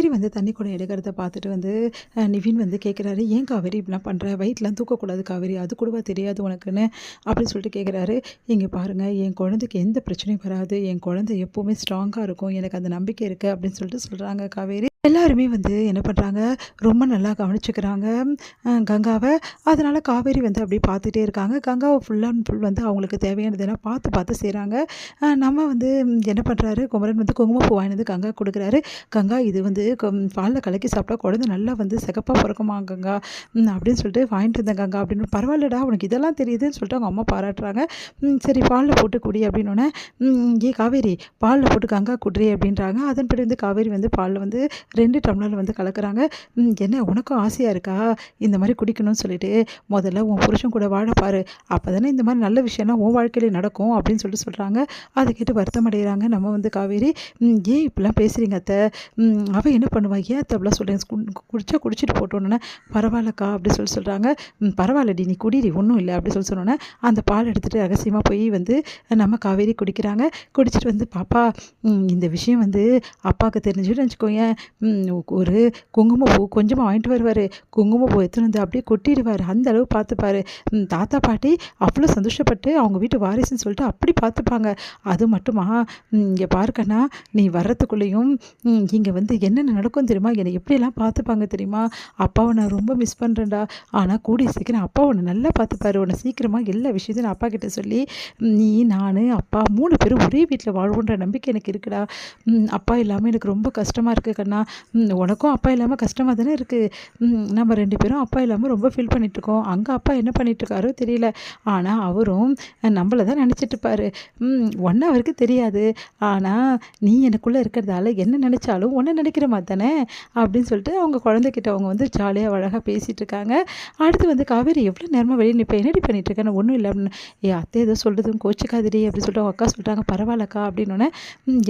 காவேரி வந்து தண்ணி குடம் எடுக்கிறத பார்த்துட்டு வந்து நிவின் வந்து கேட்குறாரு, ஏன் காவேரி இப்படிலாம் பண்ணுற, வயிற்றுலாம் தூக்கக்கூடாது காவேரி, அது கூடவா தெரியாது உனக்குன்னு அப்படின்னு சொல்லிட்டு கேட்குறாரு. இங்கே பாருங்கள், என் குழந்தைக்கு எந்த பிரச்சனையும் வராது, என் குழந்தை எப்போவுமே ஸ்ட்ராங்காக இருக்கும், எனக்கு அந்த நம்பிக்கை இருக்குது அப்படின்னு சொல்லிட்டு சொல்கிறாங்க காவேரி. எல்லாருமே வந்து என்ன பண்ணுறாங்க, ரொம்ப நல்லா கவனிச்சுக்கிறாங்க கங்காவை. அதனால் காவேரி வந்து அப்படியே பார்த்துட்டே இருக்காங்க. கங்காவை ஃபுல் அண்ட் ஃபுல் வந்து அவங்களுக்கு தேவையானதெல்லாம் பார்த்து பார்த்து செய்கிறாங்க. நம்ம வந்து என்ன பண்ணுறாரு, குமரன் வந்து குங்குமப்பூ வாங்கிட்டு வந்து கங்கா கொடுக்குறாரு. கங்கா இது வந்து பாலில் கலக்கி சாப்பிட்டா குழந்தை நல்லா வந்து சிகப்பாக பிறக்குமா கங்கா அப்படின்னு சொல்லிட்டு வாங்கிட்டு வந்தேன் கங்கா அப்படின்னு. பரவாயில்லடா உனக்கு இதெல்லாம் தெரியுதுன்னு சொல்லிட்டு அவங்க அம்மா பாராட்டுறாங்க. சரி பாலில் போட்டு குடி அப்படின்னோடனே, ஏ காவேரி பாலில் போட்டு கங்கா குடி அப்படின்றாங்க. அதன்படி வந்து காவேரி வந்து பாலில் வந்து 2 டம்ளர் வந்து கலக்குறாங்க. என்ன உனக்கும் ஆசையாக இருக்கா இந்த மாதிரி குடிக்கணும்னு சொல்லிட்டு, முதல்ல உன் புருஷன் கூட வாழ பாரு, அப்போ தானே இந்த மாதிரி நல்ல விஷயம்லாம் உன் வாழ்க்கையில நடக்கும் அப்படின்னு சொல்லிட்டு சொல்கிறாங்க. அதை கேட்டு வருத்தம் அடைகிறாங்க நம்ம வந்து காவேரி. ஏன் இப்படிலாம் பேசுகிறீங்க அத்தை, அவள் என்ன பண்ணுவா, ஏன் அத்தை அப்படிலாம் சொல்கிறேன், குடிச்சா குடிச்சிட்டு போட்டோன்னே, பரவாயில்லக்கா அப்படி சொல்கிறாங்க. பரவாயில்லடி நீ குடிடி ஒன்றும் இல்லை அப்படி சொன்னோன்னே, அந்த பால் எடுத்துகிட்டு ரகசியமாக போய் வந்து நம்ம காவேரி குடிக்கிறாங்க. குடிச்சிட்டு வந்து, பாப்பா இந்த விஷயம் வந்து அப்பாவுக்கு தெரிஞ்சுன்னு வச்சுக்கோயேன், ஒரு குங்குமப்பூ கொஞ்சமாக வாங்கிட்டு வருவார், குங்குமப்பூ எடுத்துன்னு வந்து அப்படியே கொட்டிடுவார், அந்த அளவு பார்த்துப்பாரு. தாத்தா பாட்டி அவ்வளோ சந்தோஷப்பட்டு அவங்க வீட்டு வாரிசுன்னு சொல்லிட்டு அப்படி பார்த்துப்பாங்க. அது மட்டுமா, இங்கே பாருக்கண்ணா, நீ வர்றதுக்குள்ளேயும் இங்கே வந்து என்னென்ன நடக்கும் தெரியுமா, என்னை எப்படியெல்லாம் பார்த்துப்பாங்க தெரியுமா, அப்பாவை நான் ரொம்ப மிஸ் பண்ணுறேன்டா, ஆனால் கூடிய சீக்கிரம் அப்பா உன்னை நல்லா பார்த்துப்பாரு, உன்னை சீக்கிரமாக எல்லா விஷயத்தையும் நான் அப்பா கிட்ட சொல்லி நீ நான் அப்பா 3 பேரும் ஒரே வீட்டில் வாழ்வோன்ற நம்பிக்கை எனக்கு இருக்குடா. அப்பா இல்லாமல் எனக்கு ரொம்ப கஷ்டமாக இருக்குது கண்ணா, உனக்கும் அப்பா இல்லாமல் கஷ்டமாக தானே இருக்குது, நம்ம 2 பேரும் அப்பா இல்லாமல் ரொம்ப ஃபீல் பண்ணிகிட்ருக்கோம், அங்கே அப்பா என்ன பண்ணிகிட்ருக்காரோ தெரியல, ஆனால் அவரும் நம்மளை தான் நினச்சிட்ருப்பார், ஒன்று அவருக்கு தெரியாது, ஆனால் நீ எனக்குள்ளே இருக்கிறதால என்ன நினச்சாலும் ஒன்று நினைக்கிற மாதிரி தானே அப்படின்னு சொல்லிட்டு அவங்க குழந்தைகிட்ட அவங்க வந்து ஜாலியாக அழகாக பேசிகிட்டு இருக்காங்க. அடுத்து வந்து காவேரி எவ்வளோ நேரமாக வெளியே நிற்பேன், என்னடி பண்ணிகிட்ருக்கேன், ஒன்றும் இல்லை அப்படின்னு. அத்தை ஏதோ சொல்கிறதும் கோச்சிக்காதிரி அப்படின்னு சொல்லிட்டு அவங்க அக்கா சொல்கிறாங்க. பரவாயில்லக்கா அப்படின்னோடனே,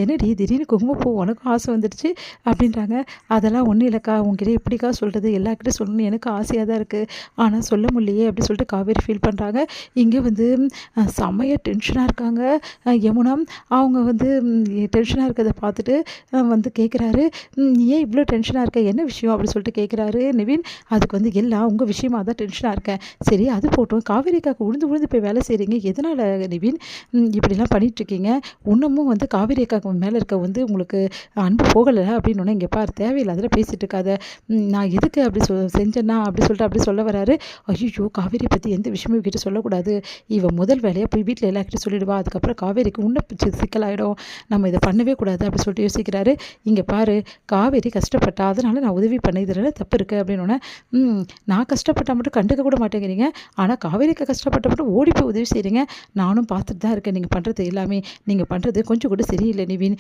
என்னடி திடீர்னு குங்குமப்பூ உனக்கும் ஆசை வந்துடுச்சு அப்படின்றாங்க. அதெல்லாம் ஒன்றும் இல்லைக்கா, உங்ககிட்ட எப்படிக்கா சொல்கிறது, எல்லாருக்கிட்ட சொல்லணும்னு எனக்கு ஆசையாக தான் இருக்குது, ஆனால் சொல்ல முடியலையே அப்படின்னு சொல்லிட்டு காவேரி ஃபீல் பண்ணுறாங்க. இங்கே வந்து செம்மையாக டென்ஷனாக இருக்காங்க யமுனா. அவங்க வந்து டென்ஷனாக இருக்கிறத பார்த்துட்டு வந்து கேட்குறாரு, ஏன் இவ்வளோ டென்ஷனாக இருக்க, என்ன விஷயம் அப்படின்னு சொல்லிட்டு கேட்குறாரு நிவின். அதுக்கு வந்து எல்லாம் உங்கள் விஷயமாக தான் டென்ஷனாக இருக்கேன். சரி அது போட்டோம், காவேரிக்காக்கு உழுந்து உழுந்து போய் வேலை செய்கிறீங்க, எதனால் நிவின் இப்படிலாம் பண்ணிகிட்ருக்கீங்க, இன்னமும் வந்து காவேரி அக்காக்கு மேலே இருக்க வந்து உங்களுக்கு அன்பு போகலை அப்படின்னு. இங்கே பார் தேவையில்லாத பேசிகிட்டு இருக்காத, நான் எதுக்கு அப்படி செஞ்சேன்னா அப்படி சொல்லிட்டு அப்படி சொல்ல வராரு. ஐயோ காவேரி பற்றி எந்த விஷயமும் இவகிட்ட சொல்லக்கூடாது, இவன் முதல் வேலையாக போய் வீட்டில் எல்லாருக்கிட்ட சொல்லிடுவா, அதுக்கப்புறம் காவேரிக்கு இன்னும் சிக்கலாயிடும், நம்ம இதை பண்ணவே கூடாது அப்படி சொல்லிட்டு யோசிக்கிறாரு. இங்கே பாரு காவேரி கஷ்டப்பட்டா, அதனால் நான் உதவி பண்ண, இதில் தப்பு இருக்குது அப்படின்னு. நான் கஷ்டப்பட்டால் மட்டும் கண்டுக்க கூட மாட்டேங்கிறீங்க, ஆனால் காவேரிக்கு கஷ்டப்பட்ட மட்டும் ஓடி போய் உதவி செய்கிறீங்க, நானும் பார்த்துட்டு தான் இருக்கேன் நீங்கள் பண்ணுறது எல்லாமே, நீங்கள் பண்ணுறது கொஞ்சம் கூட சரியில்லை நிவின்,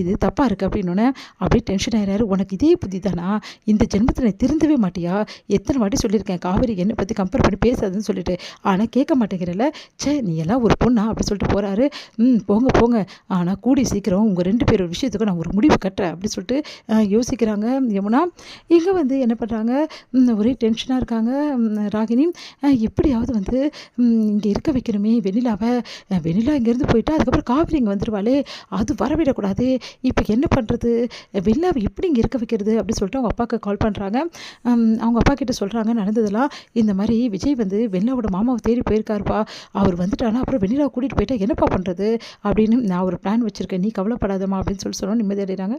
இது தப்பாக இருக்குது அப்படின்னு. அப்படியே டென்ஷன் ஆகிறாரு. உனக்கு இதே புத்தி தானா, இந்த ஜென்மத்தில் நீ திருந்தவே மாட்டியா, எத்தனை வாட்டி சொல்லியிருக்கேன் காவேரி என்னை பற்றி கம்பேர் பண்ணி பேசாதுன்னு சொல்லிட்டு, ஆனால் கேட்க மாட்டேங்கிறல, சே நீ எல்லாம் ஒரு பொண்ணா அப்படி சொல்லிட்டு போகிறாரு. போங்க போங்க, ஆனால் கூடி சீக்கிரம் உங்கள் 2 பேர் விஷயத்துக்கு நான் ஒரு முடிவு கட்டுறேன் அப்படி சொல்லிட்டு யோசிக்கிறாங்க யமுனா. இங்கே வந்து என்ன பண்ணுறாங்க, ஒரே டென்ஷனாக இருக்காங்க ராகினி. எப்படியாவது வந்து இங்கே இருக்க வைக்கணுமே வெண்ணிலாவை, வெண்ணிலா இங்கேருந்து போயிட்டா அதுக்கப்புறம் காவேரி இங்கே வந்துடுவாளே, அது வரவிடக்கூடாது, இப்போ என்ன பண்ணுறது, வெண்ணிலாவை எப்படி இங்கே இருக்க வைக்கிறது அப்படி சொல்லிட்டு அவங்க அப்பாவுக்கு கால் பண்ணுறாங்க. அவங்க அப்பா கிட்ட சொல்கிறாங்க நடந்ததெல்லாம், இந்த மாதிரி விஜய் வந்து வெண்ணிலாவோட மாமாவை தேடி போயிருக்காருப்பா, அவர் வந்துட்டானா அப்புறம் வெண்ணிலாவை கூட்டிகிட்டு போயிட்டா என்னப்பா பண்ணுறது அப்படின்னு நான் ஒரு பிளான் வச்சுருக்கேன், நீ கவலைப்படாதம்மா அப்படின்னு சொல்லி சொன்னோம் நிம்மதி அடைகிறாங்க.